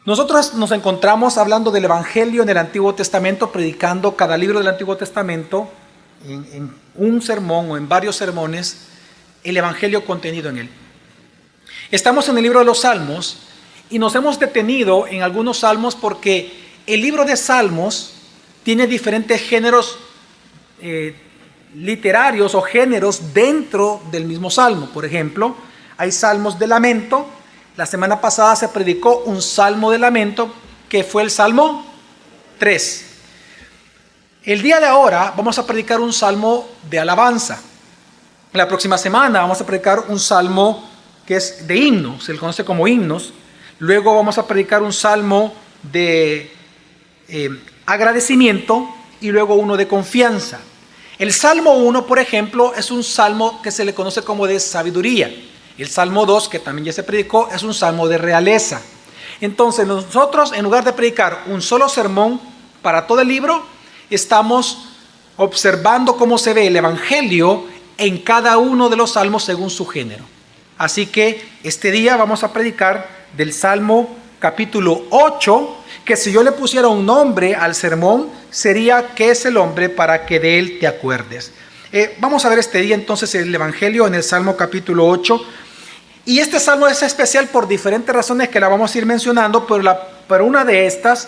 Nosotros nos encontramos hablando del Evangelio en el Antiguo Testamento, predicando cada libro del Antiguo Testamento en un sermón o en varios sermones, el Evangelio contenido en él. Estamos en el libro de los Salmos y nos hemos detenido en algunos salmos porque el libro de Salmos tiene diferentes géneros literarios o géneros dentro del mismo salmo. Por ejemplo, hay salmos de lamento. La semana pasada se predicó un salmo de lamento que fue el Salmo 3. El día de ahora vamos a predicar un salmo de alabanza. La próxima semana vamos a predicar un salmo que es de himno, se le conoce como himnos. Luego vamos a predicar un salmo de agradecimiento y luego uno de confianza. El Salmo 1, por ejemplo, es un salmo que se le conoce como de sabiduría. El Salmo 2, que también ya se predicó, es un salmo de realeza. Entonces nosotros, en lugar de predicar un solo sermón para todo el libro, estamos observando cómo se ve el Evangelio en cada uno de los salmos según su género. Así que este día vamos a predicar del Salmo capítulo 8, que si yo le pusiera un nombre al sermón, sería ¿qué es el hombre para que de él te acuerdes? Vamos a ver este día entonces el Evangelio en el Salmo capítulo 8. Y este salmo es especial por diferentes razones que la vamos a ir mencionando, pero una de estas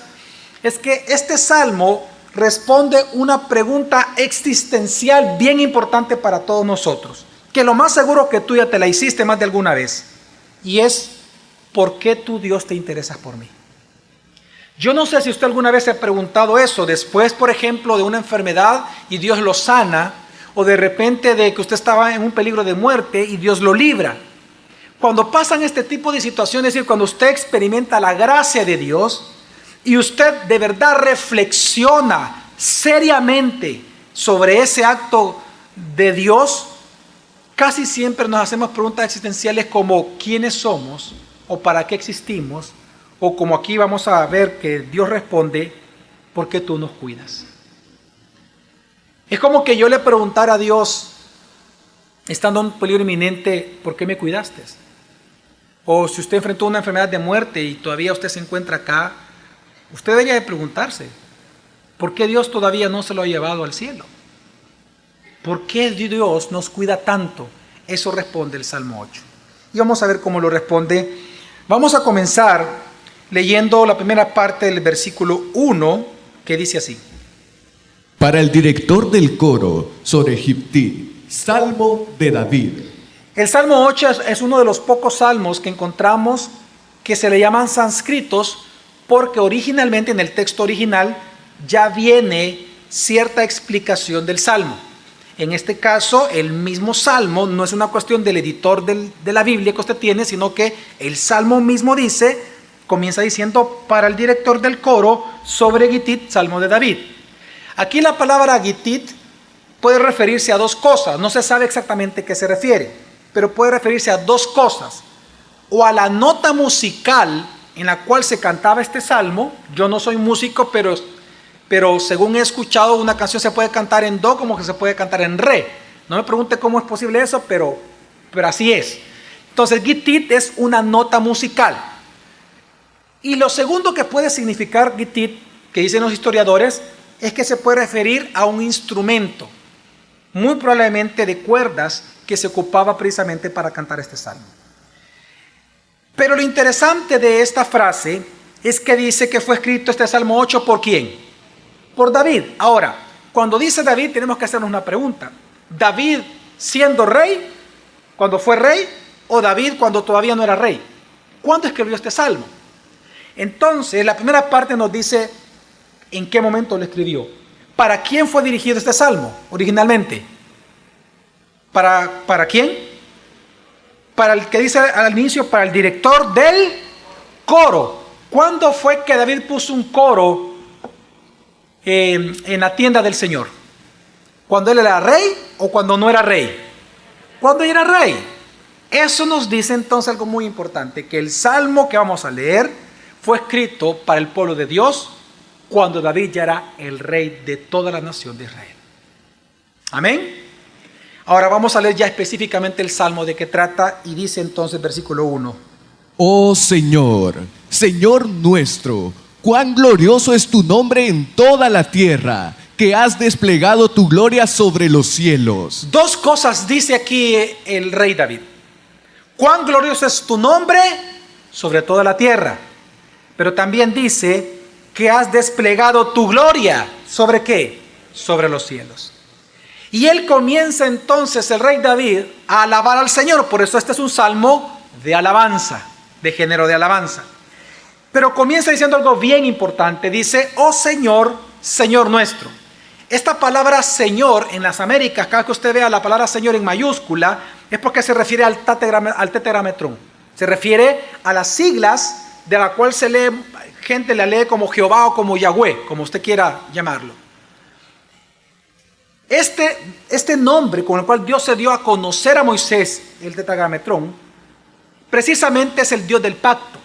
es que este salmo responde una pregunta existencial bien importante para todos nosotros, que lo más seguro que tú ya te la hiciste más de alguna vez, y es: ¿por qué tú, Dios, te interesas por mí? Yo no sé si usted alguna vez se ha preguntado eso, después, por ejemplo, de una enfermedad y Dios lo sana, o de repente de que usted estaba en un peligro de muerte y Dios lo libra. Cuando pasan este tipo de situaciones, es decir, cuando usted experimenta la gracia de Dios y usted de verdad reflexiona seriamente sobre ese acto de Dios, casi siempre nos hacemos preguntas existenciales como ¿quiénes somos? ¿O para qué existimos? O como aquí vamos a ver que Dios responde: ¿por qué tú nos cuidas? Es como que yo le preguntara a Dios, estando en un peligro inminente, ¿por qué me cuidaste? O si usted enfrentó una enfermedad de muerte y todavía usted se encuentra acá, usted debería de preguntarse: ¿por qué Dios todavía no se lo ha llevado al cielo? ¿Por qué Dios nos cuida tanto? Eso responde el Salmo 8. Y vamos a ver cómo lo responde. Vamos a comenzar leyendo la primera parte del versículo 1, que dice así: Para el director del coro, Sorejiptí, Salmo de David. El Salmo 8 es uno de los pocos salmos que encontramos que se le llaman sánscritos, porque originalmente en el texto original ya viene cierta explicación del salmo. En este caso, el mismo salmo no es una cuestión del editor de la Biblia que usted tiene, sino que el salmo mismo comienza diciendo: para el director del coro, sobre Gittit, Salmo de David. Aquí la palabra Gittit puede referirse a dos cosas, no se sabe exactamente qué se refiere, pero puede referirse a dos cosas: o a la nota musical en la cual se cantaba este salmo. Yo no soy músico, pero según he escuchado, una canción se puede cantar en do como que se puede cantar en re. No me pregunte cómo es posible eso, pero así es. Entonces Gittit es una nota musical. Y lo segundo que puede significar Gittit, que dicen los historiadores, es que se puede referir a un instrumento, muy probablemente de cuerdas, que se ocupaba precisamente para cantar este salmo. Pero lo interesante de esta frase es que dice que fue escrito este Salmo 8 ¿por quién? Por David. Ahora, cuando dice David, tenemos que hacernos una pregunta: ¿David siendo rey, cuando fue rey, o David cuando todavía no era rey? ¿Cuándo escribió este salmo? Entonces, la primera parte nos dice en qué momento lo escribió. ¿Para quién fue dirigido este salmo originalmente? ¿Para quién? Para el que dice al inicio, para el director del coro. ¿Cuándo fue que David puso un coro en la tienda del Señor? ¿Cuando él era rey o cuando no era rey? Cuando era rey. Eso nos dice entonces algo muy importante, que el salmo que vamos a leer fue escrito para el pueblo de Dios cuando David ya era el rey de toda la nación de Israel. Amén. Ahora vamos a leer ya específicamente el salmo de qué trata, y dice entonces versículo 1: Oh Señor, Señor nuestro, cuán glorioso es tu nombre en toda la tierra, que has desplegado tu gloria sobre los cielos. Dos cosas dice aquí el rey David. Cuán glorioso es tu nombre sobre toda la tierra. Pero también dice que has desplegado tu gloria. ¿Sobre qué? Sobre los cielos. Y él comienza entonces, el rey David, a alabar al Señor. Por eso este es un salmo de alabanza, de género de alabanza. Pero comienza diciendo algo bien importante. Dice, oh Señor, Señor nuestro. Esta palabra Señor en las Américas, cada que usted vea la palabra Señor en mayúscula, es porque se refiere al tetragrametrón. Se refiere a las siglas de la cual se lee, gente la lee como Jehová o como Yahweh, como usted quiera llamarlo. Este nombre con el cual Dios se dio a conocer a Moisés, el tetragrametrón, precisamente es el Dios del pacto.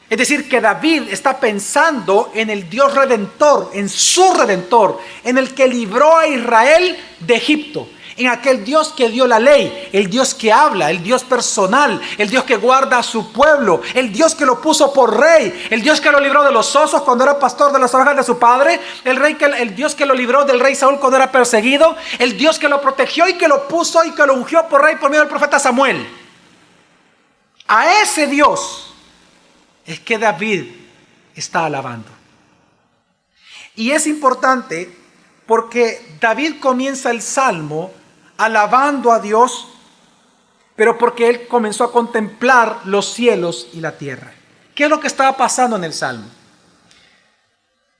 Es decir, que David está pensando en el Dios redentor, en su redentor, en el que libró a Israel de Egipto, en aquel Dios que dio la ley, el Dios que habla, el Dios personal, el Dios que guarda a su pueblo, el Dios que lo puso por rey, el Dios que lo libró de los osos cuando era pastor de las ovejas de su padre, el Dios que lo libró del rey Saúl cuando era perseguido, el Dios que lo protegió y que lo puso y que lo ungió por rey por medio del profeta Samuel. A ese Dios es que David está alabando. Y es importante porque David comienza el salmo alabando a Dios, pero porque él comenzó a contemplar los cielos y la tierra. ¿Qué es lo que estaba pasando en el salmo?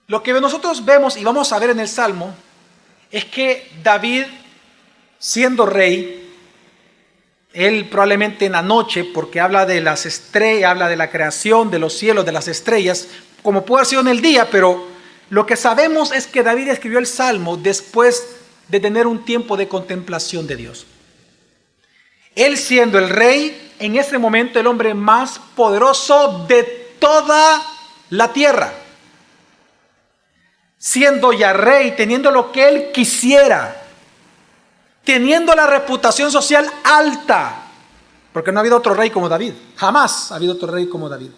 Lo que nosotros vemos y vamos a ver en el salmo es que David, siendo rey, él probablemente en la noche, porque habla de las estrellas, habla de la creación, de los cielos, de las estrellas, como puede haber sido en el día, pero lo que sabemos es que David escribió el Salmo después de tener un tiempo de contemplación de Dios. Él siendo el rey, en ese momento el hombre más poderoso de toda la tierra. Siendo ya rey, teniendo lo que él quisiera, teniendo la reputación social alta, porque no ha habido otro rey como David, jamás ha habido otro rey como David.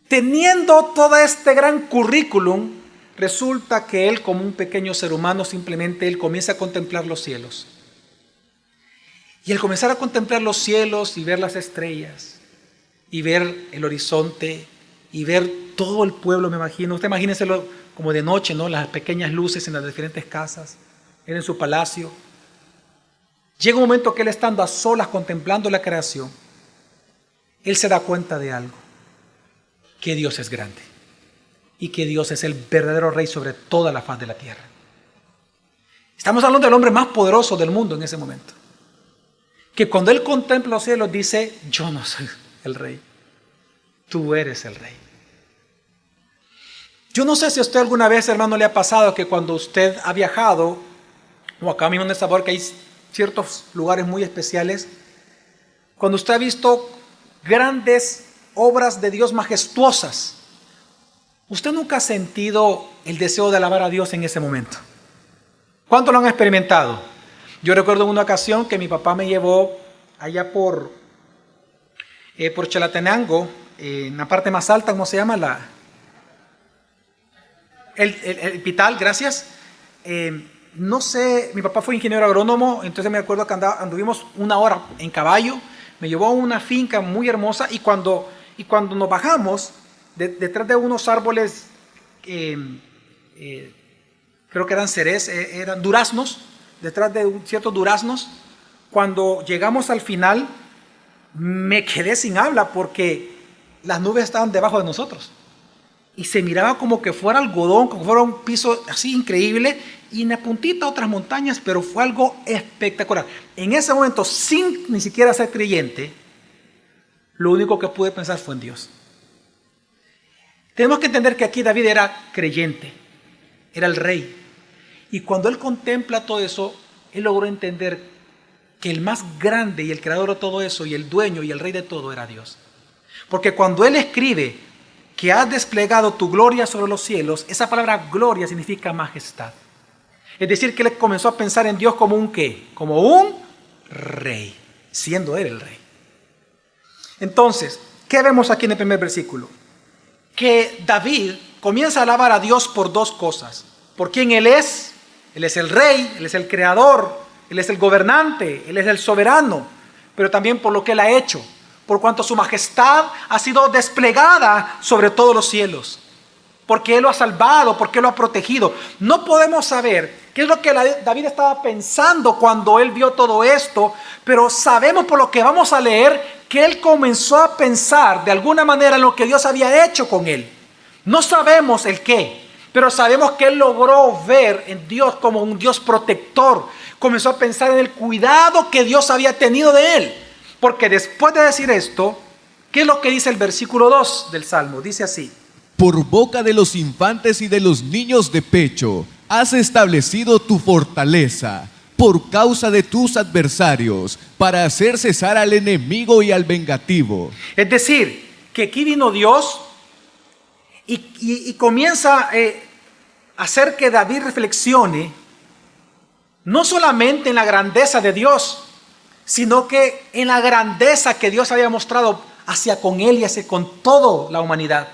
Teniendo todo este gran currículum, resulta que él como un pequeño ser humano simplemente él comienza a contemplar los cielos. Y al comenzar a contemplar los cielos y ver las estrellas y ver el horizonte y ver todo el pueblo, me imagino, usted imagínenselo como de noche, ¿no? Las pequeñas luces en las diferentes casas, él en su palacio. Llega un momento que él estando a solas contemplando la creación, él se da cuenta de algo, que Dios es grande y que Dios es el verdadero rey sobre toda la faz de la tierra. Estamos hablando del hombre más poderoso del mundo en ese momento, que cuando él contempla los cielos dice, yo no soy el rey, tú eres el rey. Yo no sé si a usted alguna vez, hermano, le ha pasado que cuando usted ha viajado, o acá mismo en El Salvador, que hay ciertos lugares muy especiales, cuando usted ha visto grandes obras de Dios majestuosas, ¿usted nunca ha sentido el deseo de alabar a Dios en ese momento? ¿Cuántos lo han experimentado? Yo recuerdo en una ocasión que mi papá me llevó allá por Chalatenango, en la parte más alta, ¿cómo se llama? El Pital, gracias. No sé, mi papá fue ingeniero agrónomo, entonces me acuerdo que anduvimos una hora en caballo, me llevó a una finca muy hermosa y cuando nos bajamos, detrás de unos árboles, creo que eran cerez, eran duraznos, detrás de ciertos duraznos, cuando llegamos al final, me quedé sin habla porque las nubes estaban debajo de nosotros. Y se miraba como que fuera algodón, como fuera un piso así increíble, y en la puntita otras montañas, pero fue algo espectacular. En ese momento, sin ni siquiera ser creyente, lo único que pude pensar fue en Dios. Tenemos que entender que aquí David era creyente, era el rey. Y cuando él contempla todo eso, él logró entender que el más grande y el creador de todo eso, y el dueño y el rey de todo, era Dios. Porque cuando él escribe que has desplegado tu gloria sobre los cielos, esa palabra gloria significa majestad. Es decir, que él comenzó a pensar en Dios como un ¿qué? Como un rey, siendo él el rey. Entonces, ¿qué vemos aquí en el primer versículo? Que David comienza a alabar a Dios por dos cosas. Por quién Él es el rey, Él es el creador, Él es el gobernante, Él es el soberano, pero también por lo que Él ha hecho, por cuanto su majestad ha sido desplegada sobre todos los cielos, porque Él lo ha salvado, porque Él lo ha protegido. No podemos saber qué es lo que David estaba pensando cuando él vio todo esto, pero sabemos por lo que vamos a leer que él comenzó a pensar de alguna manera en lo que Dios había hecho con él. No sabemos el qué, pero sabemos que él logró ver en Dios como un Dios protector. Comenzó a pensar en el cuidado que Dios había tenido de él. Porque después de decir esto, ¿qué es lo que dice el versículo 2 del Salmo? Dice así: Por boca de los infantes y de los niños de pecho has establecido tu fortaleza, por causa de tus adversarios, para hacer cesar al enemigo y al vengativo. Es decir, que aquí vino Dios y comienza a hacer que David reflexione no solamente en la grandeza de Dios, sino que en la grandeza que Dios había mostrado hacia con él y hacia con toda la humanidad.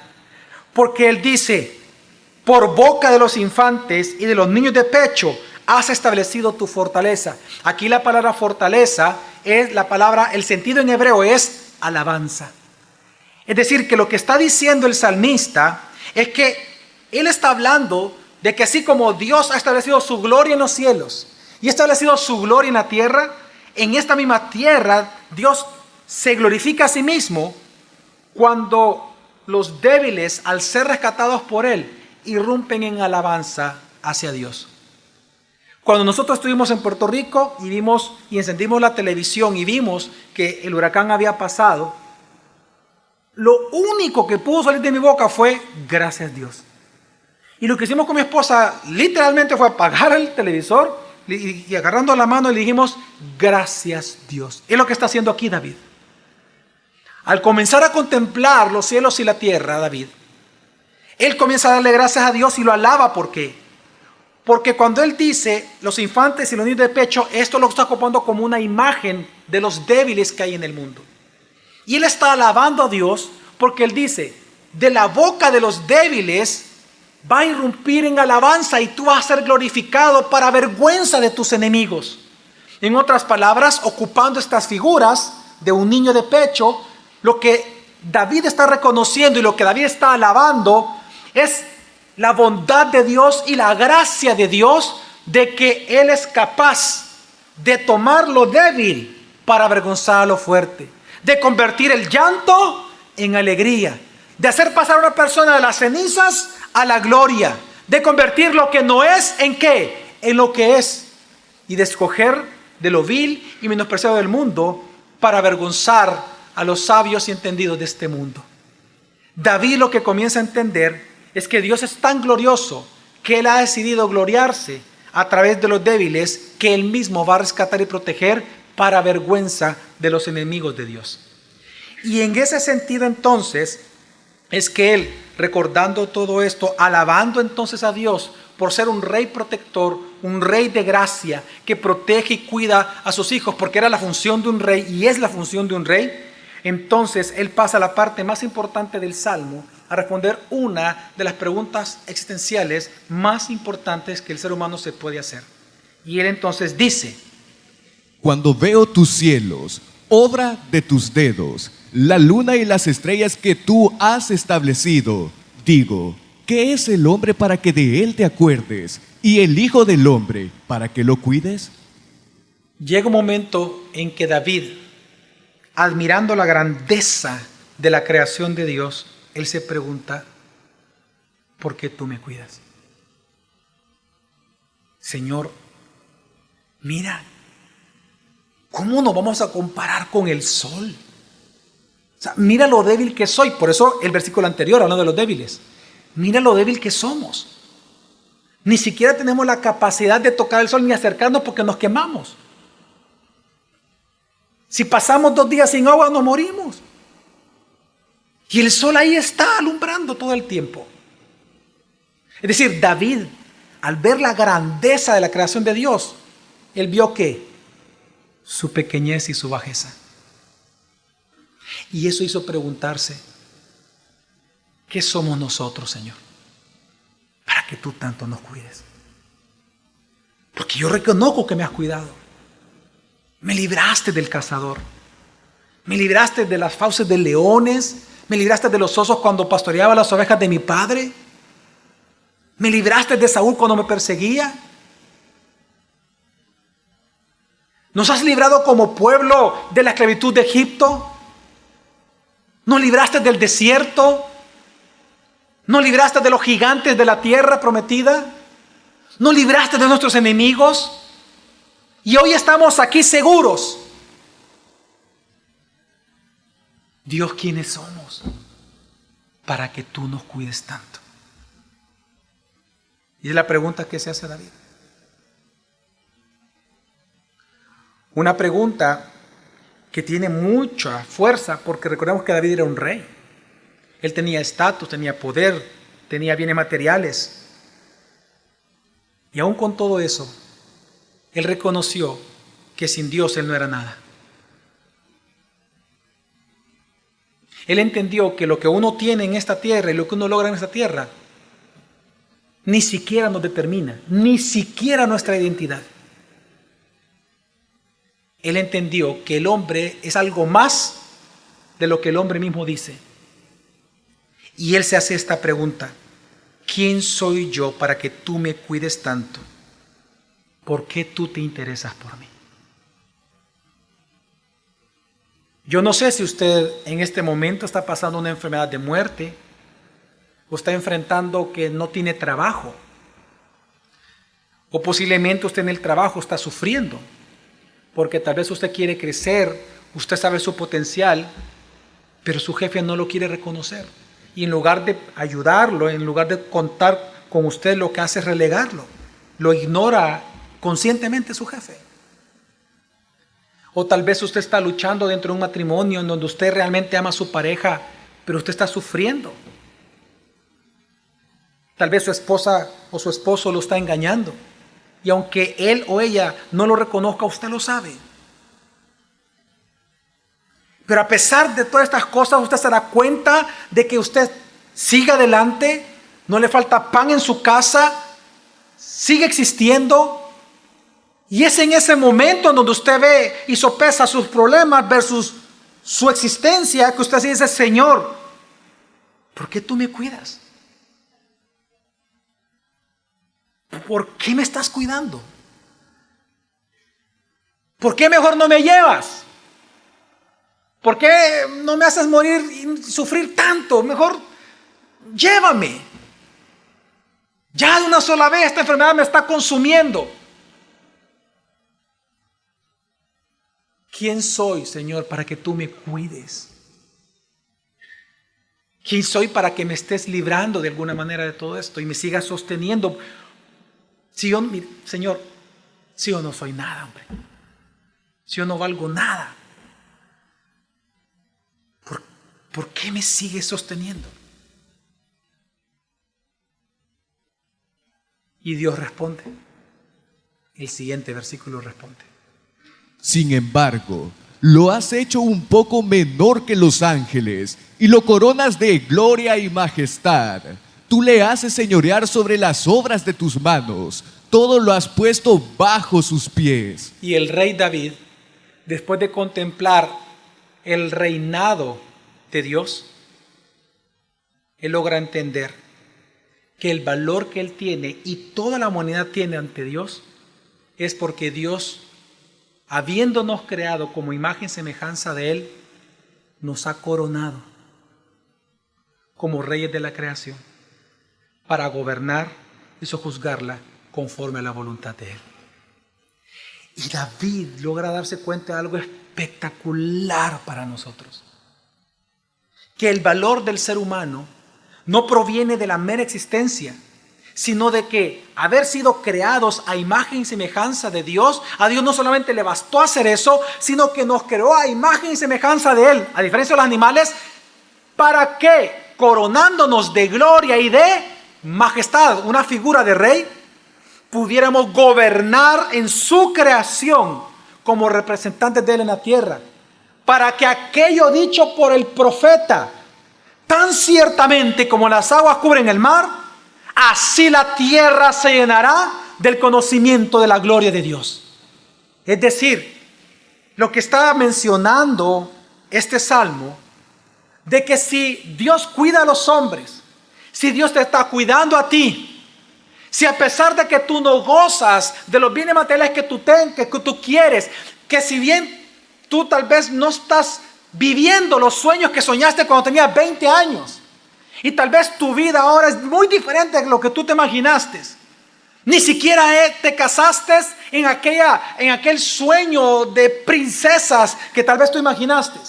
Porque él dice: por boca de los infantes y de los niños de pecho has establecido tu fortaleza. Aquí la palabra fortaleza es la palabra, el sentido en hebreo es alabanza. Es decir, que lo que está diciendo el salmista es que él está hablando de que así como Dios ha establecido su gloria en los cielos y ha establecido su gloria en la tierra, en esta misma tierra Dios se glorifica a sí mismo cuando los débiles, al ser rescatados por Él, irrumpen en alabanza hacia Dios. Cuando nosotros estuvimos en Puerto Rico y vimos y encendimos la televisión y vimos que el huracán había pasado, lo único que pudo salir de mi boca fue gracias Dios. Y lo que hicimos con mi esposa literalmente fue apagar el televisor y agarrando la mano le dijimos gracias Dios. Es lo que está haciendo aquí David. Al comenzar a contemplar los cielos y la tierra, David, él comienza a darle gracias a Dios y lo alaba. ¿Por qué? Porque cuando él dice los infantes y los niños de pecho, esto lo está ocupando como una imagen de los débiles que hay en el mundo. Y él está alabando a Dios porque él dice: de la boca de los débiles va a irrumpir en alabanza y tú vas a ser glorificado para vergüenza de tus enemigos. En otras palabras, ocupando estas figuras de un niño de pecho, lo que David está reconociendo y lo que David está alabando es la bondad de Dios y la gracia de Dios, de que Él es capaz de tomar lo débil para avergonzar a lo fuerte, de convertir el llanto en alegría, de hacer pasar a una persona de las cenizas a la gloria, de convertir lo que no es en qué, en lo que es, y de escoger de lo vil y menospreciado del mundo para avergonzar a los sabios y entendidos de este mundo. David lo que comienza a entender es que Dios es tan glorioso que Él ha decidido gloriarse a través de los débiles que Él mismo va a rescatar y proteger para vergüenza de los enemigos de Dios. Y en ese sentido entonces es que Él, recordando todo esto, alabando entonces a Dios por ser un rey protector, un rey de gracia que protege y cuida a sus hijos, porque era la función de un rey y es la función de un rey, entonces él pasa a la parte más importante del Salmo, a responder una de las preguntas existenciales más importantes que el ser humano se puede hacer. Y él entonces dice: Cuando veo tus cielos, obra de tus dedos, la luna y las estrellas que tú has establecido, digo, ¿qué es el hombre para que de él te acuerdes? ¿Y el hijo del hombre para que lo cuides? Llega un momento en que David, admirando la grandeza de la creación de Dios, él se pregunta: ¿por qué tú me cuidas? Señor, mira, ¿cómo nos vamos a comparar con el sol? O sea, mira lo débil que soy. Por eso el versículo anterior hablando de los débiles. Mira lo débil que somos. Ni siquiera tenemos la capacidad de tocar el sol ni acercarnos porque nos quemamos. Si pasamos 2 días sin agua nos morimos. Y el sol ahí está alumbrando todo el tiempo. Es decir, David, al ver la grandeza de la creación de Dios, él vio que su pequeñez y su bajeza. Y eso hizo preguntarse, ¿qué somos nosotros, Señor, para que tú tanto nos cuides? Porque yo reconozco que me has cuidado. Me libraste del cazador. Me libraste de las fauces de leones. Me libraste de los osos cuando pastoreaba las ovejas de mi padre. Me libraste de Saúl cuando me perseguía. Nos has librado como pueblo de la esclavitud de Egipto. Nos libraste del desierto. Nos libraste de los gigantes de la tierra prometida. Nos libraste de nuestros enemigos. Y hoy estamos aquí seguros. Dios, ¿quiénes somos para que tú nos cuides tanto? Y es la pregunta que se hace David. Una pregunta que tiene mucha fuerza, porque recordemos que David era un rey. Él tenía estatus, tenía poder, tenía bienes materiales. Y aún con todo eso, él reconoció que sin Dios él no era nada. Él entendió que lo que uno tiene en esta tierra y lo que uno logra en esta tierra ni siquiera nos determina, ni siquiera nuestra identidad. Él entendió que el hombre es algo más de lo que el hombre mismo dice. Y él se hace esta pregunta: ¿quién soy yo para que tú me cuides tanto? ¿Por qué tú te interesas por mí? Yo no sé si usted en este momento está pasando una enfermedad de muerte o está enfrentando que no tiene trabajo, o posiblemente usted en el trabajo está sufriendo porque tal vez usted quiere crecer, usted sabe su potencial, pero su jefe no lo quiere reconocer. Y en lugar de ayudarlo, en lugar de contar con usted, lo que hace es relegarlo. Lo ignora conscientemente su jefe. O tal vez usted está luchando dentro de un matrimonio en donde usted realmente ama a su pareja, pero usted está sufriendo. Tal vez su esposa o su esposo lo está engañando. Y aunque él o ella no lo reconozca, usted lo sabe. Pero a pesar de todas estas cosas, usted se da cuenta de que usted sigue adelante, no le falta pan en su casa, sigue existiendo. Y es en ese momento en donde usted ve y sopesa sus problemas versus su existencia, que usted se dice: Señor, ¿por qué tú me cuidas? ¿Por qué me estás cuidando? ¿Por qué mejor no me llevas? ¿Por qué no me haces morir y sufrir tanto? Mejor llévame. Ya de una sola vez esta enfermedad me está consumiendo. ¿Quién soy, Señor, para que tú me cuides? ¿Quién soy para que me estés librando de alguna manera de todo esto y me sigas sosteniendo? Si yo, Señor, si yo no soy nada, hombre. Si yo no valgo nada. ¿Por qué me sigues sosteniendo? Y Dios responde. El siguiente versículo responde: Sin embargo, lo has hecho un poco menor que los ángeles y lo coronas de gloria y majestad. Tú le haces señorear sobre las obras de tus manos. Todo lo has puesto bajo sus pies. Y el rey David, después de contemplar el reinado de Dios, él logra entender que el valor que él tiene y toda la humanidad tiene ante Dios es porque Dios, habiéndonos creado como imagen y semejanza de Él, nos ha coronado como reyes de la creación para gobernar y sojuzgarla conforme a la voluntad de Él. Y David logra darse cuenta de algo espectacular para nosotros: que el valor del ser humano no proviene de la mera existencia, sino de que haber sido creados a imagen y semejanza de Dios, a Dios no solamente le bastó hacer eso, sino que nos creó a imagen y semejanza de Él, a diferencia de los animales, ¿para qué? Coronándonos de gloria y de majestad, una figura de rey, pudiéramos gobernar en su creación como representantes de Él en la tierra, para que aquello dicho por el profeta, tan ciertamente como las aguas cubren el mar, así la tierra se llenará del conocimiento de la gloria de Dios. Es decir, lo que está mencionando este salmo, de que si Dios cuida a los hombres, si Dios te está cuidando a ti, si a pesar de que tú no gozas de los bienes materiales que tú quieres, que si bien tú tal vez no estás viviendo los sueños que soñaste cuando tenías 20 años, y tal vez tu vida ahora es muy diferente de lo que tú te imaginaste, ni siquiera te casaste en aquel sueño de princesas que tal vez tú imaginaste.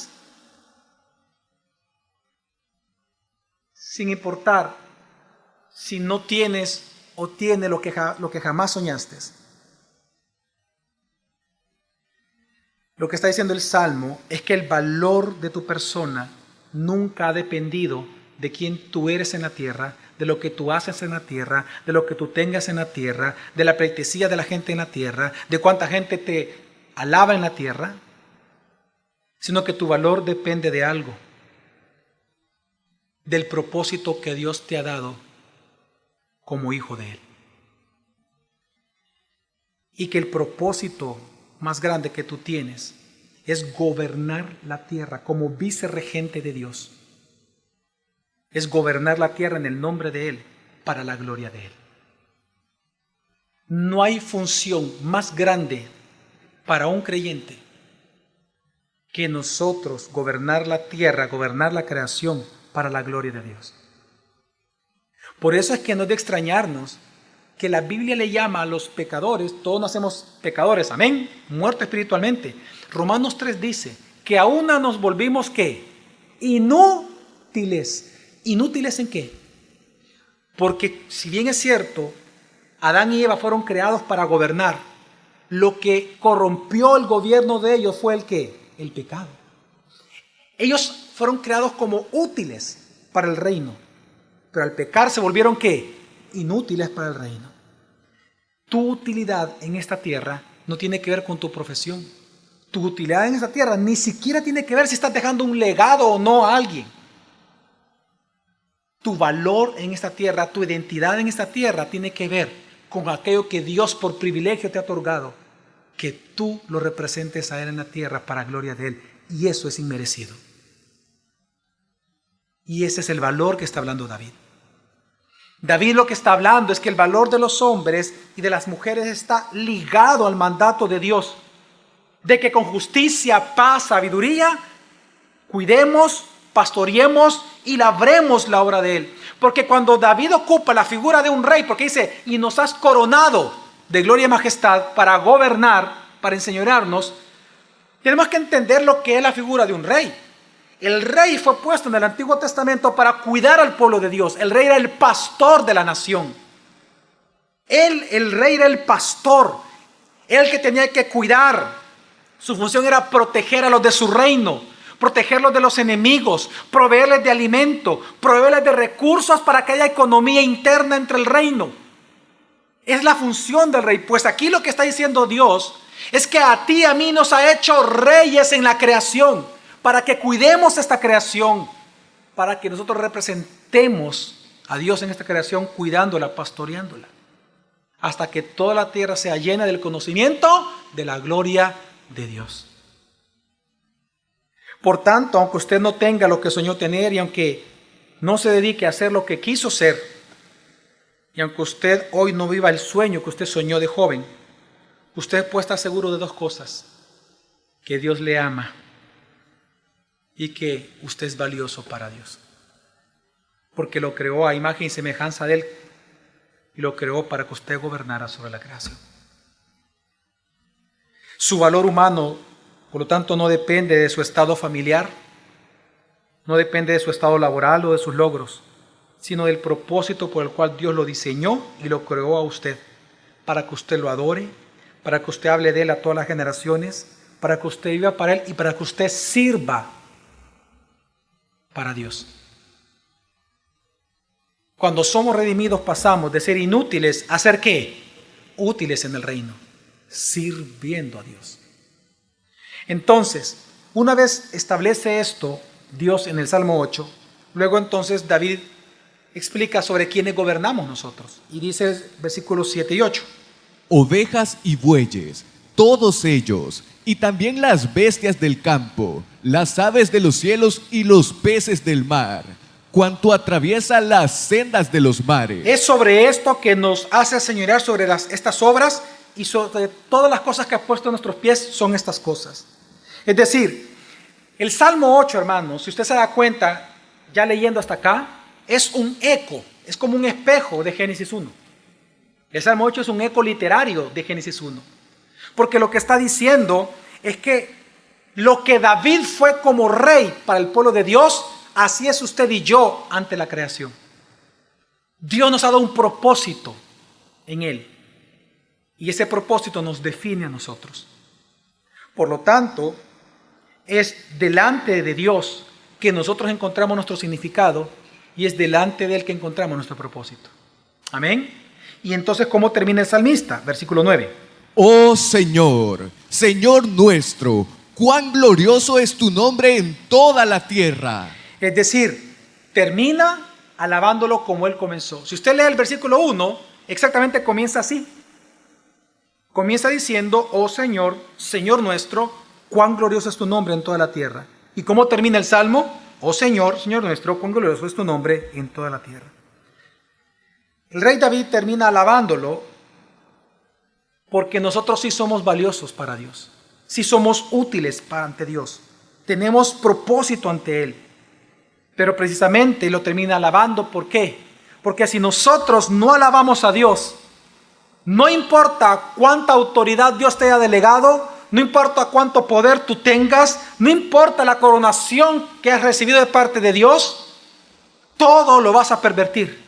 Sin importar si no tienes o tienes lo que jamás soñaste. Lo que está diciendo el Salmo es que el valor de tu persona nunca ha dependido de quién tú eres en la tierra, de lo que tú haces en la tierra, de lo que tú tengas en la tierra, de la pleitesía de la gente en la tierra, de cuánta gente te alaba en la tierra, sino que tu valor depende de algo, del propósito que Dios te ha dado como hijo de Él. Y que el propósito más grande que tú tienes es gobernar la tierra como vicerregente de Dios. Es gobernar la tierra en el nombre de Él, para la gloria de Él. No hay función más grande para un creyente que nosotros gobernar la tierra, gobernar la creación para la gloria de Dios. Por eso es que no es de extrañarnos que la Biblia le llama a los pecadores, todos nacemos pecadores, amén, muertos espiritualmente. Romanos 3 dice que aún nos volvimos ¿qué? Inútiles. ¿Inútiles en qué? Porque si bien es cierto, Adán y Eva fueron creados para gobernar, lo que corrompió el gobierno de ellos fue el ¿qué? El pecado. Ellos fueron creados como útiles para el reino, pero al pecar se volvieron ¿qué? Inútiles para el reino. Tu utilidad en esta tierra no tiene que ver con tu profesión. Tu utilidad en esta tierra ni siquiera tiene que ver si estás dejando un legado o no a alguien. Tu valor en esta tierra, tu identidad en esta tierra tiene que ver con aquello que Dios por privilegio te ha otorgado, que tú lo representes a Él en la tierra para gloria de Él. Y eso es inmerecido. Y ese es el valor que está hablando David. David lo que está hablando es que el valor de los hombres y de las mujeres está ligado al mandato de Dios, de que con justicia, paz, sabiduría, cuidemos, pastoreemos y labremos la obra de Él. Porque cuando David ocupa la figura de un rey, porque dice, y nos has coronado de gloria y majestad para gobernar, para enseñorearnos, tenemos que entender lo que es la figura de un rey. El rey fue puesto en el Antiguo Testamento para cuidar al pueblo de Dios. El rey era el pastor de la nación. El rey era el pastor, el que tenía que cuidar. Su función era proteger a los de su reino, protegerlos de los enemigos, proveerles de alimento, proveerles de recursos para que haya economía interna entre el reino. Es la función del rey. Pues aquí lo que está diciendo Dios es que a ti y a mí nos ha hecho reyes en la creación, para que cuidemos esta creación, para que nosotros representemos a Dios en esta creación, cuidándola, pastoreándola, hasta que toda la tierra sea llena del conocimiento de la gloria de Dios. Por tanto, aunque usted no tenga lo que soñó tener y aunque no se dedique a hacer lo que quiso ser, y aunque usted hoy no viva el sueño que usted soñó de joven, usted puede estar seguro de dos cosas: que Dios le ama y que usted es valioso para Dios, porque lo creó a imagen y semejanza de Él y lo creó para que usted gobernara sobre la creación. Su valor humano, por lo tanto, no depende de su estado familiar, no depende de su estado laboral o de sus logros, sino del propósito por el cual Dios lo diseñó y lo creó a usted, para que usted lo adore, para que usted hable de Él a todas las generaciones, para que usted viva para Él y para que usted sirva para Dios. Cuando somos redimidos pasamos de ser inútiles a ser ¿qué? Útiles en el reino, sirviendo a Dios. Entonces, Una vez establece esto Dios en el Salmo 8, luego entonces David explica sobre quiénes gobernamos nosotros. Y dice versículos 7 y 8. Ovejas y bueyes, todos ellos, y también las bestias del campo, las aves de los cielos y los peces del mar, cuanto atraviesa las sendas de los mares. Es sobre esto que nos hace señorear sobre estas obras, y sobre todas las cosas que ha puesto en nuestros pies son estas cosas. Es decir, el Salmo 8, hermanos, si usted se da cuenta, ya leyendo hasta acá, es un eco, es como un espejo de Génesis 1. El Salmo 8 es un eco literario de Génesis 1. Porque lo que está diciendo es que lo que David fue como rey para el pueblo de Dios, así es usted y yo ante la creación. Dios nos ha dado un propósito en él. Y ese propósito nos define a nosotros. Por lo tanto, es delante de Dios que nosotros encontramos nuestro significado y es delante de Él que encontramos nuestro propósito. Amén. Y entonces, ¿cómo termina el salmista? Versículo 9. Oh Señor, Señor nuestro, cuán glorioso es tu nombre en toda la tierra. Es decir, termina alabándolo como Él comenzó. Si usted lee el versículo 1, exactamente comienza así. Comienza diciendo, oh Señor, Señor nuestro, cuán glorioso es tu nombre en toda la tierra. ¿Y cómo termina el Salmo? Oh Señor, Señor nuestro, cuán glorioso es tu nombre en toda la tierra. El rey David termina alabándolo porque nosotros sí somos valiosos para Dios. Sí somos útiles ante Dios. Tenemos propósito ante Él. Pero precisamente lo termina alabando. ¿Por qué? Porque si nosotros no alabamos a Dios, no importa cuánta autoridad Dios te haya delegado, no importa cuánto poder tú tengas, no importa la coronación que has recibido de parte de Dios, todo lo vas a pervertir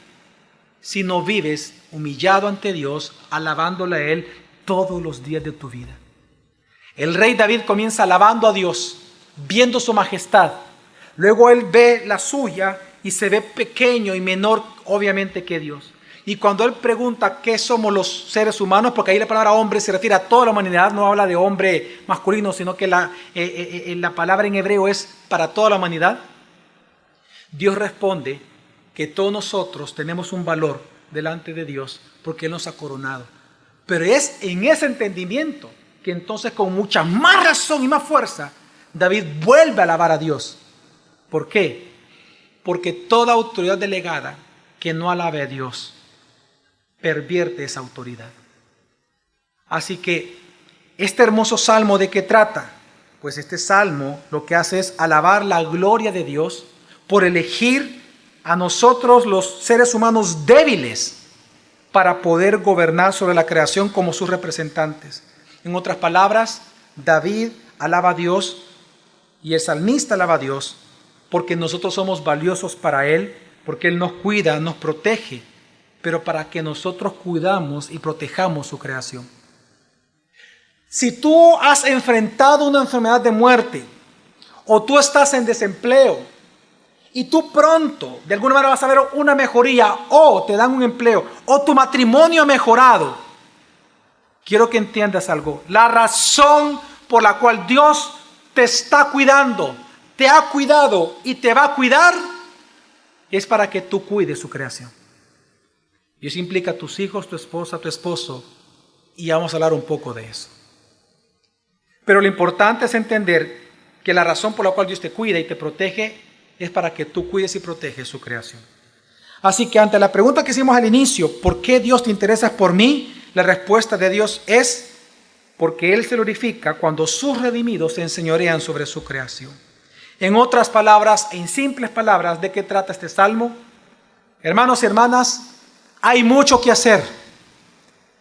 si no vives humillado ante Dios, alabándole a Él todos los días de tu vida. El rey David comienza alabando a Dios, viendo su majestad. Luego él ve la suya y se ve pequeño y menor, obviamente, que Dios. Y cuando él pregunta qué somos los seres humanos, porque ahí la palabra hombre se refiere a toda la humanidad, no habla de hombre masculino, sino que la palabra en hebreo es para toda la humanidad. Dios responde que todos nosotros tenemos un valor delante de Dios porque Él nos ha coronado. Pero es en ese entendimiento que entonces con mucha más razón y más fuerza David vuelve a alabar a Dios. ¿Por qué? Porque toda autoridad delegada que no alabe a Dios pervierte esa autoridad. Así que este hermoso salmo, ¿de qué trata? Pues este salmo lo que hace es alabar la gloria de Dios por elegir a nosotros los seres humanos débiles para poder gobernar sobre la creación como sus representantes. En otras palabras, David alaba a Dios y el salmista alaba a Dios porque nosotros somos valiosos para Él, porque Él nos cuida, nos protege, pero para que nosotros cuidamos y protejamos su creación. Si tú has enfrentado una enfermedad de muerte o tú estás en desempleo y tú pronto de alguna manera vas a ver una mejoría o te dan un empleo o tu matrimonio ha mejorado, quiero que entiendas algo. La razón por la cual Dios te está cuidando, te ha cuidado y te va a cuidar es para que tú cuides su creación. Y eso implica a tus hijos, tu esposa, tu esposo, y vamos a hablar un poco de eso. Pero lo importante es entender que la razón por la cual Dios te cuida y te protege es para que tú cuides y proteges su creación. Así que ante la pregunta que hicimos al inicio, ¿por qué Dios te interesa por mí? La respuesta de Dios es porque Él se glorifica cuando sus redimidos se enseñorean sobre su creación. En otras palabras, en simples palabras, ¿de qué trata este salmo? Hermanos y hermanas, hay mucho que hacer.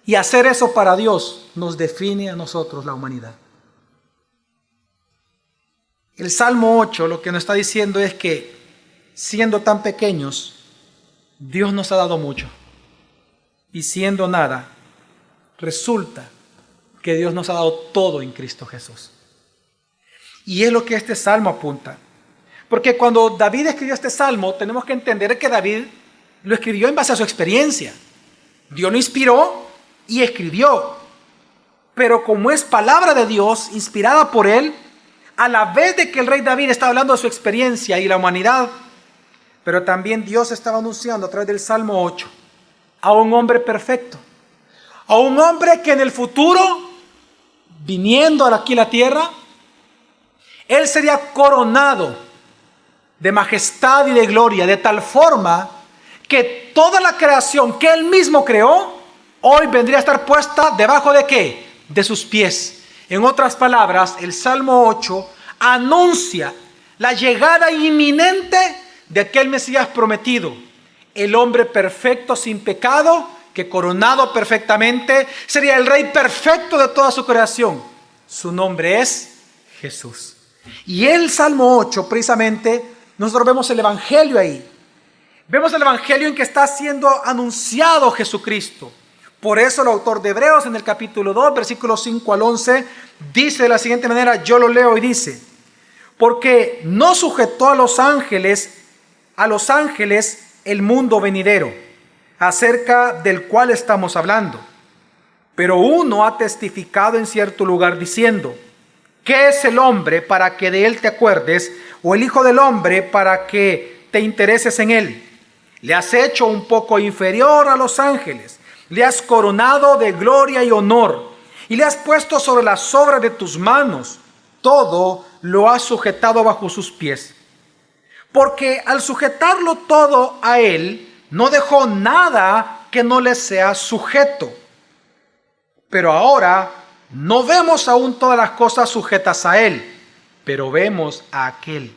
Y hacer eso para Dios nos define a nosotros, la humanidad. El Salmo 8 lo que nos está diciendo es que, siendo tan pequeños, Dios nos ha dado mucho. Y siendo nada, resulta que Dios nos ha dado todo en Cristo Jesús. Y es lo que este salmo apunta. Porque cuando David escribió este salmo, tenemos que entender que David lo escribió en base a su experiencia. Dios lo inspiró y escribió. Pero como es palabra de Dios, inspirada por Él, a la vez de que el rey David estaba hablando de su experiencia y la humanidad, pero también Dios estaba anunciando a través del Salmo 8 a un hombre perfecto, a un hombre que en el futuro, viniendo aquí a la tierra, él sería coronado de majestad y de gloria, de tal forma que toda la creación que él mismo creó, hoy vendría a estar puesta debajo de ¿qué? De sus pies. En otras palabras, el Salmo 8 anuncia la llegada inminente de aquel Mesías prometido, el hombre perfecto sin pecado, que coronado perfectamente sería el rey perfecto de toda su creación. Su nombre es Jesús. Y el Salmo 8, precisamente, nosotros vemos el Evangelio ahí. Vemos el Evangelio en que está siendo anunciado Jesucristo. Por eso el autor de Hebreos en el capítulo 2, versículos 5 al 11, dice de la siguiente manera, yo lo leo y dice, porque no sujetó a los ángeles el mundo venidero, acerca del cual estamos hablando. Pero uno ha testificado en cierto lugar diciendo, ¿qué es el hombre para que de él te acuerdes? ¿O el hijo del hombre para que te intereses en él? Le has hecho un poco inferior a los ángeles, le has coronado de gloria y honor, y le has puesto sobre las obras de tus manos, todo lo has sujetado bajo sus pies. Porque al sujetarlo todo a él, no dejó nada que no le sea sujeto. Pero ahora no vemos aún todas las cosas sujetas a él, pero vemos a aquel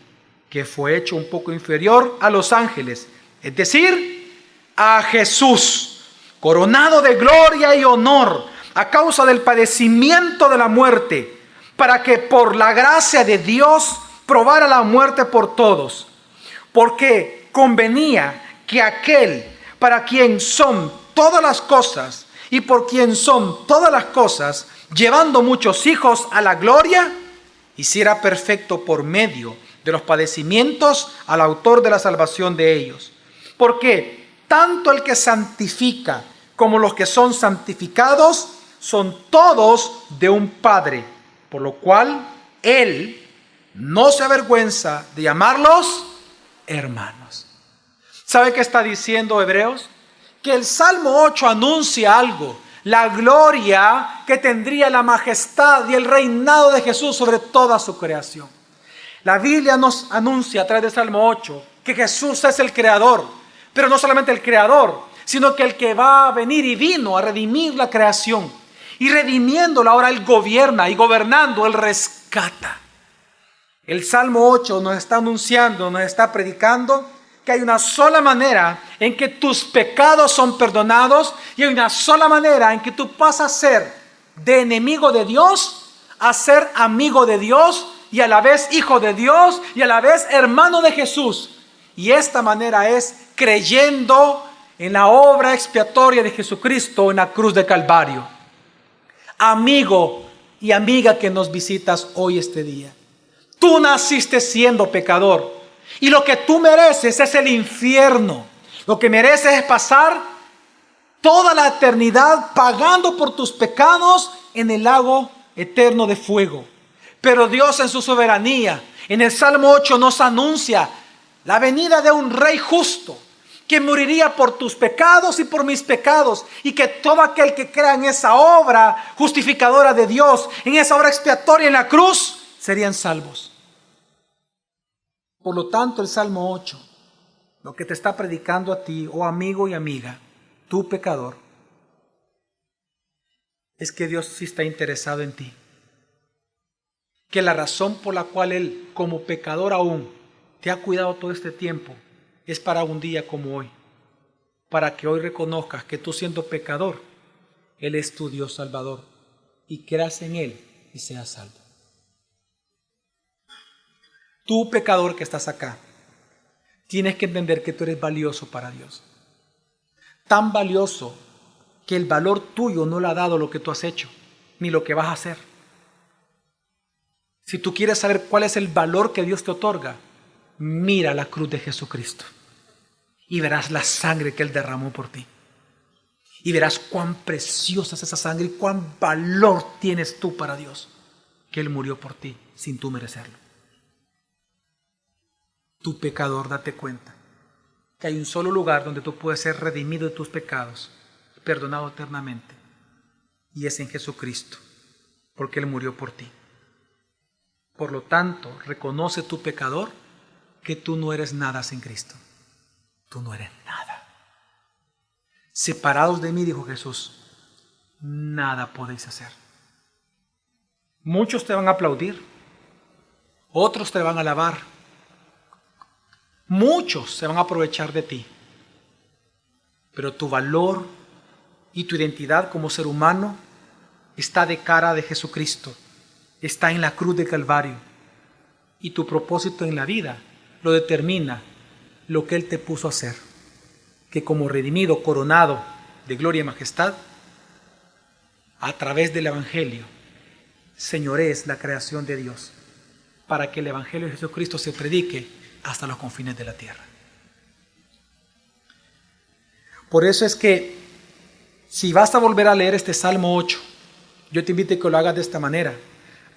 que fue hecho un poco inferior a los ángeles, es decir, a Jesús, coronado de gloria y honor a causa del padecimiento de la muerte, para que por la gracia de Dios probara la muerte por todos. Porque convenía que aquel para quien son todas las cosas y por quien son todas las cosas, llevando muchos hijos a la gloria, hiciera perfecto por medio de los padecimientos al autor de la salvación de ellos. Porque tanto el que santifica como los que son santificados son todos de un Padre, por lo cual Él no se avergüenza de llamarlos hermanos. ¿Sabe qué está diciendo Hebreos? Que el Salmo 8 anuncia algo, la gloria que tendría la majestad y el reinado de Jesús sobre toda su creación. La Biblia nos anuncia a través del Salmo 8 que Jesús es el creador, pero no solamente el creador, sino que el que va a venir y vino a redimir la creación. Y redimiéndola ahora Él gobierna, y gobernando Él rescata. El Salmo 8 nos está anunciando, nos está predicando que hay una sola manera en que tus pecados son perdonados, y hay una sola manera en que tú pasas a ser de enemigo de Dios a ser amigo de Dios, y a la vez hijo de Dios, y a la vez hermano de Jesús. Y esta manera es creyendo en la obra expiatoria de Jesucristo en la cruz de Calvario. Amigo y amiga que nos visitas hoy este día, tú naciste siendo pecador, y lo que tú mereces es el infierno. Lo que mereces es pasar toda la eternidad pagando por tus pecados en el lago eterno de fuego. Pero Dios en su soberanía, en el Salmo 8 nos anuncia la venida de un rey justo, que moriría por tus pecados y por mis pecados, y que todo aquel que crea en esa obra justificadora de Dios, en esa obra expiatoria en la cruz, serían salvos. Por lo tanto, el Salmo 8, lo que te está predicando a ti, oh amigo y amiga, tú pecador, es que Dios sí está interesado en ti. Que la razón por la cual Él, como pecador aún, te ha cuidado todo este tiempo, es para un día como hoy. Para que hoy reconozcas que tú, siendo pecador, Él es tu Dios Salvador, y creas en Él y seas salvo. Tú, pecador que estás acá, tienes que entender que tú eres valioso para Dios. Tan valioso que el valor tuyo no le ha dado lo que tú has hecho, ni lo que vas a hacer. Si tú quieres saber cuál es el valor que Dios te otorga, mira la cruz de Jesucristo y verás la sangre que Él derramó por ti. Y verás cuán preciosa es esa sangre y cuán valor tienes tú para Dios. que Él murió por ti sin tú merecerlo. Tu pecador, date cuenta que hay un solo lugar donde tú puedes ser redimido de tus pecados, perdonado eternamente, y es en Jesucristo, porque Él murió por ti. Por lo tanto, reconoce tu pecador que tú no eres nada sin Cristo. Tú no eres nada. Separados de mí, dijo Jesús, nada podéis hacer. Muchos te van a aplaudir, otros te van a alabar, muchos se van a aprovechar de ti, pero tu valor y tu identidad como ser humano está de cara de Jesucristo, está en la cruz de Calvario, y tu propósito en la vida lo determina lo que Él te puso a hacer, que como redimido, coronado de gloria y majestad, a través del Evangelio, señorees la creación de Dios, para que el Evangelio de Jesucristo se predique hasta los confines de la tierra. Por eso es que, si vas a volver a leer este Salmo 8, yo te invito a que lo hagas de esta manera.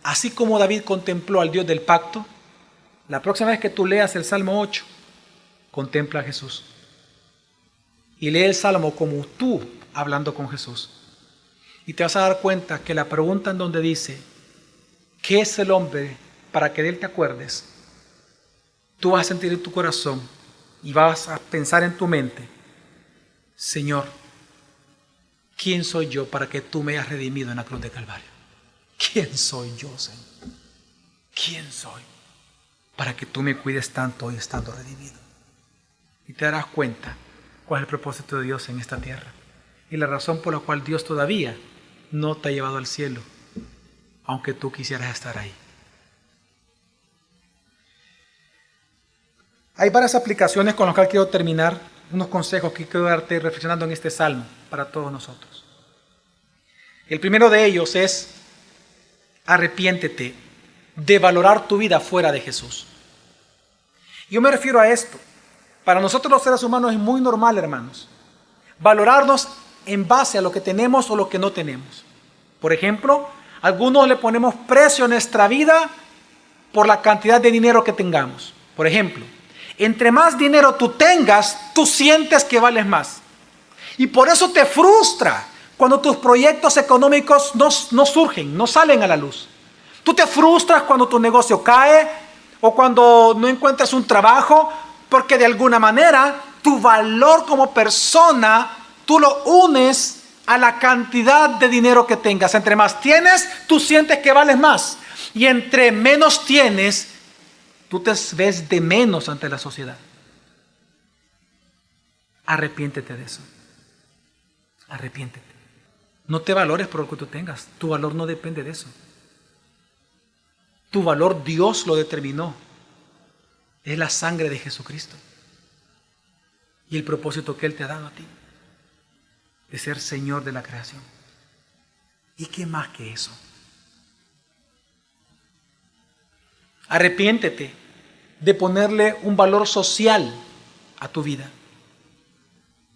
Así como David contempló al Dios del pacto, la próxima vez que tú leas el Salmo 8, contempla a Jesús. Y lee el Salmo como tú hablando con Jesús. Y te vas a dar cuenta que la pregunta en donde dice, ¿qué es el hombre para que de él te acuerdes? Tú vas a sentir en tu corazón y vas a pensar en tu mente, Señor, ¿quién soy yo para que tú me hayas redimido en la cruz de Calvario? ¿Quién soy yo, Señor? ¿Quién soy para que tú me cuides tanto hoy estando redimido? Y te darás cuenta cuál es el propósito de Dios en esta tierra y la razón por la cual Dios todavía no te ha llevado al cielo, aunque tú quisieras estar ahí. Hay varias aplicaciones con las que quiero terminar, unos consejos que quiero darte reflexionando en este salmo para todos nosotros. El primero de ellos es: arrepiéntete de valorar tu vida fuera de Jesús. Yo me refiero a esto. Para nosotros los seres humanos es muy normal, hermanos, valorarnos en base a lo que tenemos o lo que no tenemos. Por ejemplo, algunos le ponemos precio a nuestra vida por la cantidad de dinero que tengamos. Por ejemplo, entre más dinero tú tengas, tú sientes que vales más. Y por eso te frustra cuando tus proyectos económicos no surgen, no salen a la luz. Tú te frustras cuando tu negocio cae o cuando no encuentras un trabajo, porque de alguna manera tu valor como persona tú lo unes a la cantidad de dinero que tengas. Entre más tienes, tú sientes que vales más. Y entre menos tienes, tú te ves de menos ante la sociedad. Arrepiéntete de eso. Arrepiéntete. No te valores por lo que tú tengas. Tu valor no depende de eso. Tu valor Dios lo determinó. Es la sangre de Jesucristo. Y el propósito que Él te ha dado a ti. De ser Señor de la creación. ¿Y qué más que eso? Arrepiéntete de ponerle un valor social a tu vida.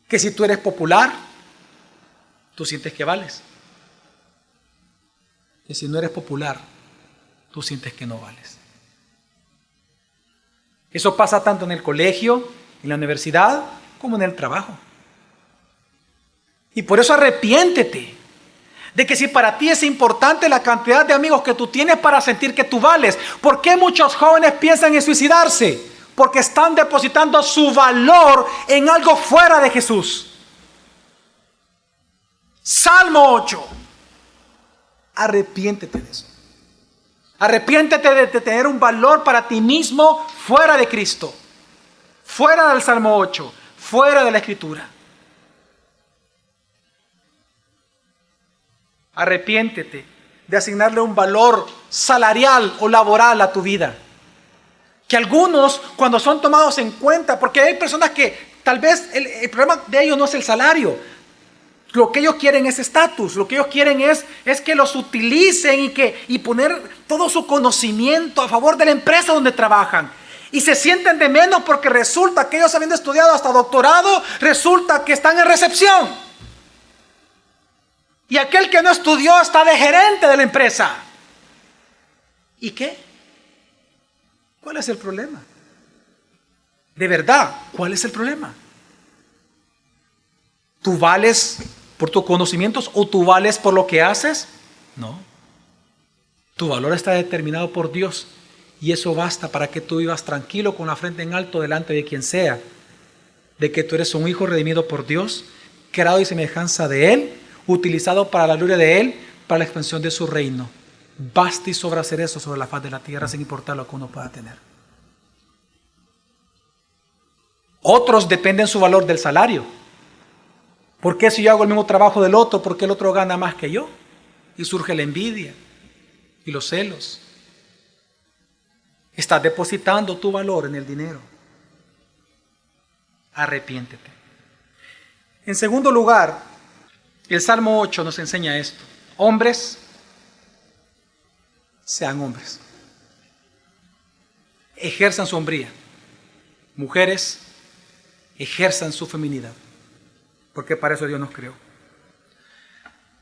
Que si tú eres popular, tú sientes que vales. Que si no eres popular, tú sientes que no vales. Eso pasa tanto en el colegio, en la universidad, como en el trabajo. Y por eso arrepiéntete de que si para ti es importante la cantidad de amigos que tú tienes para sentir que tú vales. ¿Por qué muchos jóvenes piensan en suicidarse? Porque están depositando su valor en algo fuera de Jesús. Salmo 8. Arrepiéntete de eso. Arrepiéntete de tener un valor para ti mismo fuera de Cristo. Fuera del Salmo 8. Fuera de la Escritura. Arrepiéntete de asignarle un valor salarial o laboral a tu vida. Que algunos, cuando son tomados en cuenta, porque hay personas que tal vez el problema de ellos no es el salario. Lo que ellos quieren es estatus. Lo que ellos quieren es que los utilicen y poner todo su conocimiento a favor de la empresa donde trabajan. Y se sienten de menos porque resulta que ellos, habiendo estudiado hasta doctorado, resulta que están en recepción. Y aquel que no estudió está de gerente de la empresa. ¿Y qué? ¿Cuál es el problema? De verdad, ¿cuál es el problema? ¿Tú vales por tus conocimientos o tú vales por lo que haces? No. Tu valor está determinado por Dios y eso basta para que tú vivas tranquilo con la frente en alto delante de quien sea, de que tú eres un hijo redimido por Dios, creado y semejanza de Él, utilizado para la gloria de Él, para la expansión de su reino. Basta y sobra hacer eso sobre la faz de la tierra sin importar lo que uno pueda tener. Otros dependen su valor del salario. ¿Por qué si yo hago el mismo trabajo del otro, por qué el otro gana más que yo? Y surge la envidia y los celos. Estás depositando tu valor en el dinero. Arrepiéntete. En segundo lugar, el Salmo 8 nos enseña esto. Hombres, sean hombres. Ejerzan su hombría. Mujeres, ejerzan su feminidad. Porque para eso Dios nos creó.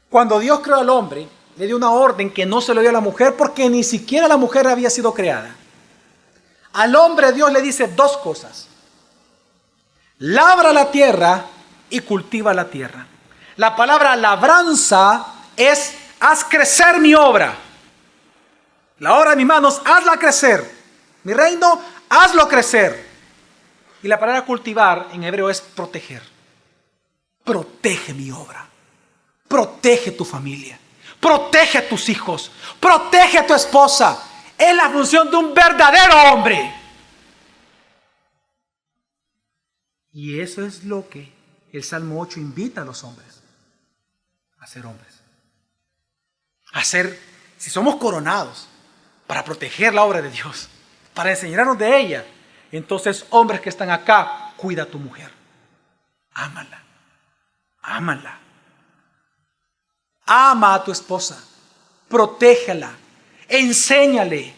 Cuando Dios creó al hombre, le dio una orden que no se le dio a la mujer porque ni siquiera la mujer había sido creada. Al hombre Dios le dice dos cosas. Labra la tierra y cultiva la tierra. La palabra labranza es haz crecer mi obra. La obra de mis manos, hazla crecer. Mi reino, hazlo crecer. Y la palabra cultivar en hebreo es proteger. Protege mi obra. Protege tu familia. Protege a tus hijos. Protege a tu esposa. Es la función de un verdadero hombre. Y eso es lo que el Salmo 8 invita a los hombres. A ser hombres. A ser, si somos coronados para proteger la obra de Dios, para enseñarnos de ella, entonces hombres que están acá, cuida a tu mujer. Ámala. Ámala. Ama a tu esposa. Protégela. Enséñale.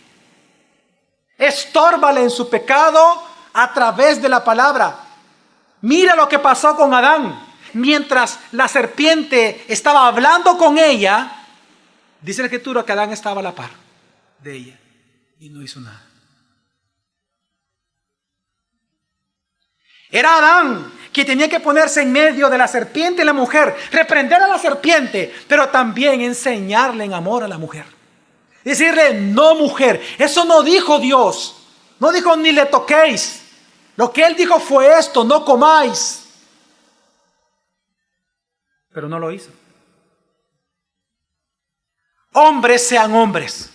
Estórbale en su pecado a través de la palabra. Mira lo que pasó con Adán. Mientras la serpiente estaba hablando con ella, dice la Escritura que Adán estaba a la par de ella y no hizo nada. Era Adán que tenía que ponerse en medio de la serpiente y la mujer, reprender a la serpiente, pero también enseñarle en amor a la mujer. Decirle, no mujer, eso no dijo Dios, no dijo ni le toquéis. Lo que Él dijo fue esto, no comáis. Pero no lo hizo. Hombres sean hombres.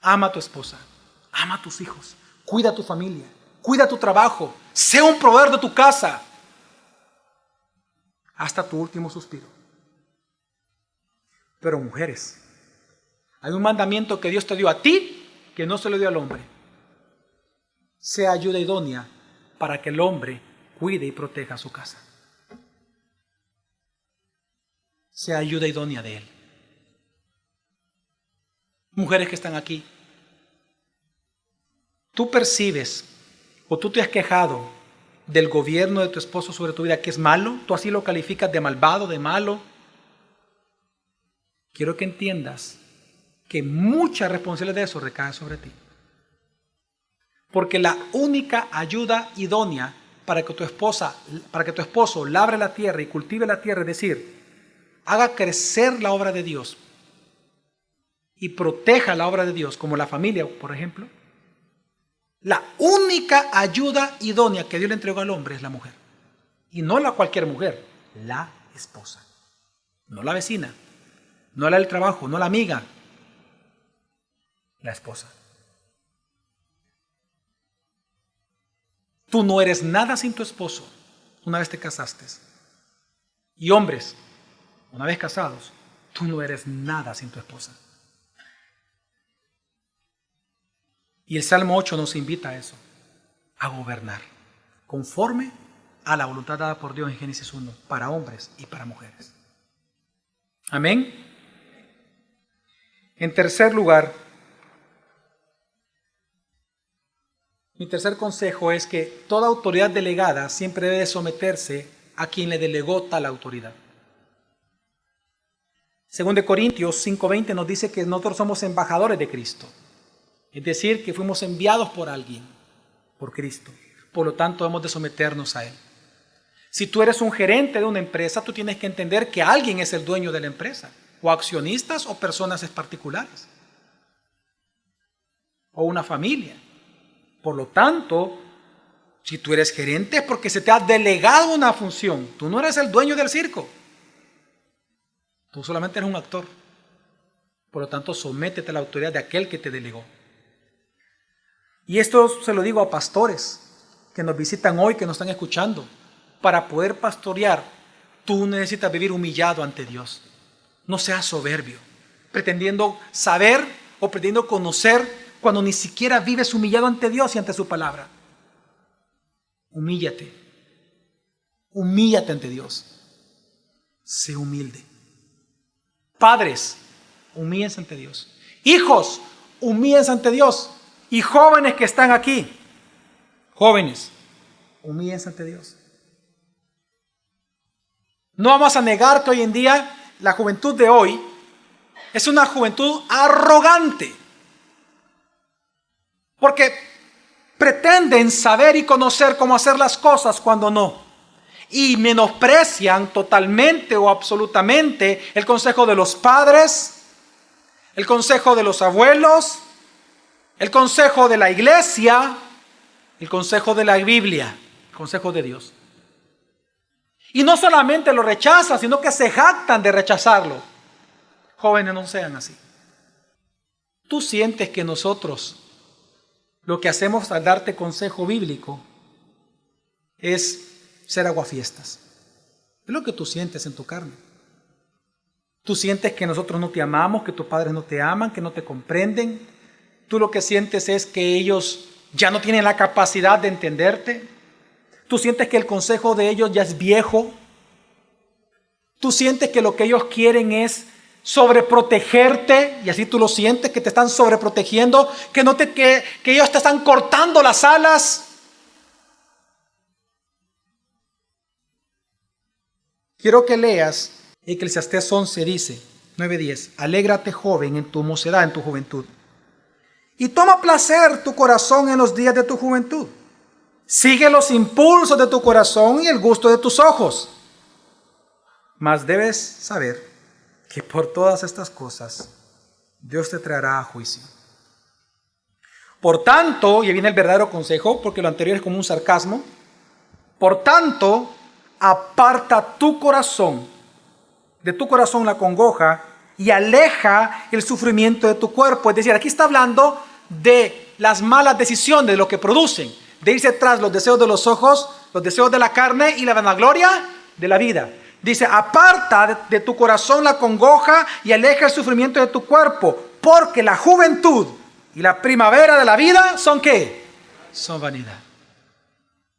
Ama a tu esposa, ama a tus hijos, cuida a tu familia, cuida tu trabajo, sé un proveedor de tu casa hasta tu último suspiro. Pero mujeres, hay un mandamiento que Dios te dio a ti que no se lo dio al hombre. Sea ayuda idónea para que el hombre cuide y proteja su casa. Sea ayuda idónea de él. Mujeres que están aquí, tú percibes o tú te has quejado del gobierno de tu esposo sobre tu vida que es malo, tú así lo calificas de malvado, de malo. Quiero que entiendas que mucha responsabilidad de eso recae sobre ti. Porque la única ayuda idónea para que tu esposo labre la tierra y cultive la tierra, es decir, haga crecer la obra de Dios y proteja la obra de Dios, como la familia, por ejemplo, la única ayuda idónea que Dios le entregó al hombre es la mujer. Y no la cualquier mujer, la esposa. No la vecina, no la del trabajo, no la amiga, la esposa. Tú no eres nada sin tu esposo una vez te casaste. Y hombres, una vez casados, tú no eres nada sin tu esposa. Y el Salmo 8 nos invita a eso, a gobernar, conforme a la voluntad dada por Dios en Génesis 1, para hombres y para mujeres. Amén. En tercer lugar, mi tercer consejo es que toda autoridad delegada siempre debe someterse a quien le delegó tal autoridad. Según de Corintios 5:20 nos dice que nosotros somos embajadores de Cristo. Es decir, que fuimos enviados por alguien, por Cristo. Por lo tanto, hemos de someternos a Él. Si tú eres un gerente de una empresa, tú tienes que entender que alguien es el dueño de la empresa, o accionistas o personas particulares, o una familia. Por lo tanto, si tú eres gerente es porque se te ha delegado una función. Tú no eres el dueño del circo. Tú solamente eres un actor. Por lo tanto, sométete a la autoridad de aquel que te delegó. Y esto se lo digo a pastores que nos visitan hoy, que nos están escuchando. Para poder pastorear, tú necesitas vivir humillado ante Dios. No seas soberbio, pretendiendo saber o pretendiendo conocer cuando ni siquiera vives humillado ante Dios y ante su palabra. Humíllate. Humíllate ante Dios. Sé humilde. Padres, humíllense ante Dios. Hijos, humíllense ante Dios. Y jóvenes que están aquí, jóvenes, humíllense ante Dios. No vamos a negar que hoy en día la juventud de hoy es una juventud arrogante, porque pretenden saber y conocer cómo hacer las cosas cuando no, y menosprecian totalmente o absolutamente el consejo de los padres, el consejo de los abuelos, el consejo de la iglesia, el consejo de la Biblia, el consejo de Dios. Y no solamente lo rechazan, sino que se jactan de rechazarlo. Jóvenes, no sean así. Tú sientes que nosotros lo que hacemos al darte consejo bíblico es ser aguafiestas. Es lo que tú sientes en tu carne. Tú sientes que nosotros no te amamos, que tus padres no te aman, que no te comprenden. Tú lo que sientes es que ellos ya no tienen la capacidad de entenderte. Tú sientes que el consejo de ellos ya es viejo. Tú sientes que lo que ellos quieren es sobreprotegerte, y así tú lo sientes, que te están sobreprotegiendo, que ellos te están cortando las alas. Quiero que leas Eclesiastés 11, dice, 9:10, alégrate joven en tu mocedad, en tu juventud, y toma placer tu corazón en los días de tu juventud. Sigue los impulsos de tu corazón y el gusto de tus ojos. Mas debes saber que por todas estas cosas Dios te traerá a juicio. Por tanto, y ahí viene el verdadero consejo, porque lo anterior es como un sarcasmo. Por tanto, aparta tu corazón, de tu corazón la congoja, y aleja el sufrimiento de tu cuerpo. Es decir, aquí está hablando de las malas decisiones, de lo que producen, de irse tras los deseos de los ojos, los deseos de la carne y la vanagloria de la vida. Dice, aparta de tu corazón la congoja y aleja el sufrimiento de tu cuerpo, porque la juventud y la primavera de la vida son ¿qué? Son vanidad.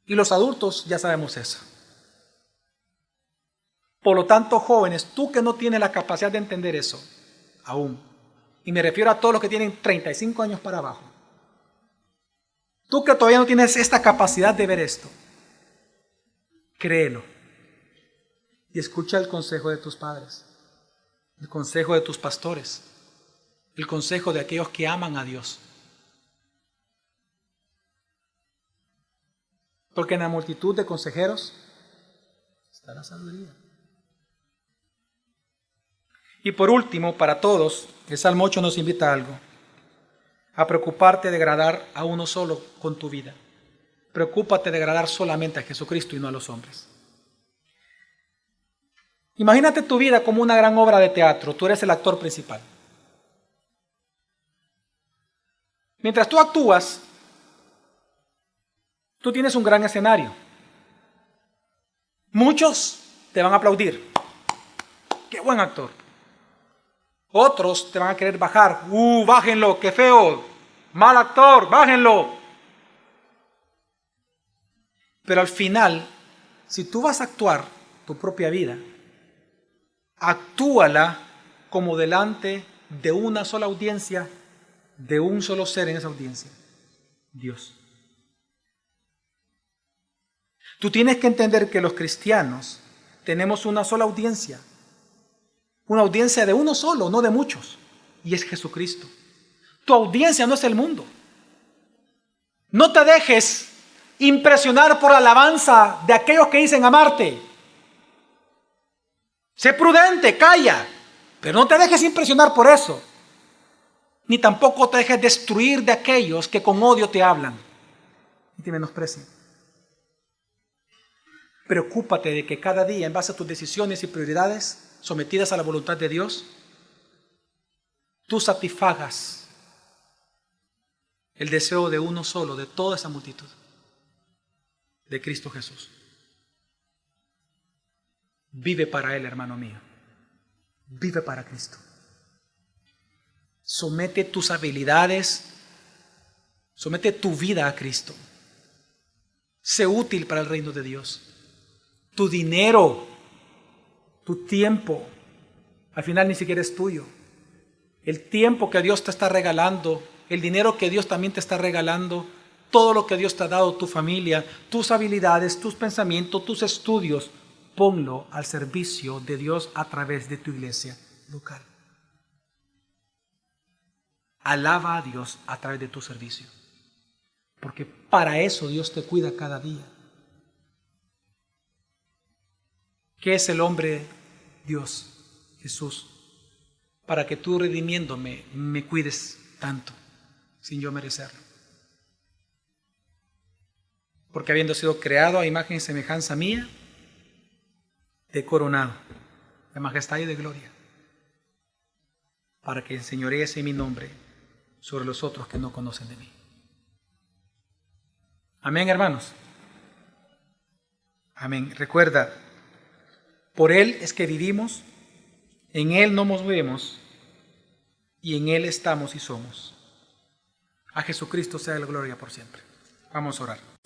Y los adultos ya sabemos eso. Por lo tanto, jóvenes, tú que no tienes la capacidad de entender eso, aún, y me refiero a todos los que tienen 35 años para abajo, tú que todavía no tienes esta capacidad de ver esto, créelo y escucha el consejo de tus padres, el consejo de tus pastores, el consejo de aquellos que aman a Dios. Porque en la multitud de consejeros está la sabiduría. Y por último, para todos, el Salmo 8 nos invita a algo: a preocuparte de agradar a uno solo con tu vida. Preocúpate de agradar solamente a Jesucristo y no a los hombres. Imagínate tu vida como una gran obra de teatro. Tú eres el actor principal. Mientras tú actúas, tú tienes un gran escenario. Muchos te van a aplaudir. ¡Qué buen actor! Otros te van a querer bajar. Bájenlo, qué feo. Mal actor, bájenlo. Pero al final, si tú vas a actuar tu propia vida, actúala como delante de una sola audiencia, de un solo ser en esa audiencia: Dios. Tú tienes que entender que los cristianos tenemos una sola audiencia, una audiencia de uno solo, no de muchos, y es Jesucristo. Tu audiencia no es el mundo. No te dejes impresionar por la alabanza de aquellos que dicen amarte. Sé prudente, calla, pero no te dejes impresionar por eso. Ni tampoco te dejes destruir de aquellos que con odio te hablan y te menosprecian. Preocúpate de que cada día, en base a tus decisiones y prioridades sometidas a la voluntad de Dios, tú satisfagas el deseo de uno solo, de toda esa multitud, de Cristo Jesús. Vive para Él, hermano mío. Vive para Cristo. Somete tus habilidades, somete tu vida a Cristo. Sé útil para el reino de Dios. Tu dinero, tu tiempo, al final ni siquiera es tuyo. El tiempo que Dios te está regalando, el dinero que Dios también te está regalando, todo lo que Dios te ha dado, tu familia, tus habilidades, tus pensamientos, tus estudios, ponlo al servicio de Dios a través de tu iglesia local. Alaba a Dios a través de tu servicio, porque para eso Dios te cuida cada día. ¿Qué es el hombre Dios, Jesús, para que tú, redimiéndome, me cuides tanto sin yo merecerlo? Porque habiendo sido creado a imagen y semejanza mía, te he coronado de majestad y de gloria, para que enseñorees en mi nombre sobre los otros que no conocen de mí. Amén, hermanos. Amén. Recuerda, por Él es que vivimos, en Él nos movemos y en Él estamos y somos. A Jesucristo sea la gloria por siempre. Vamos a orar.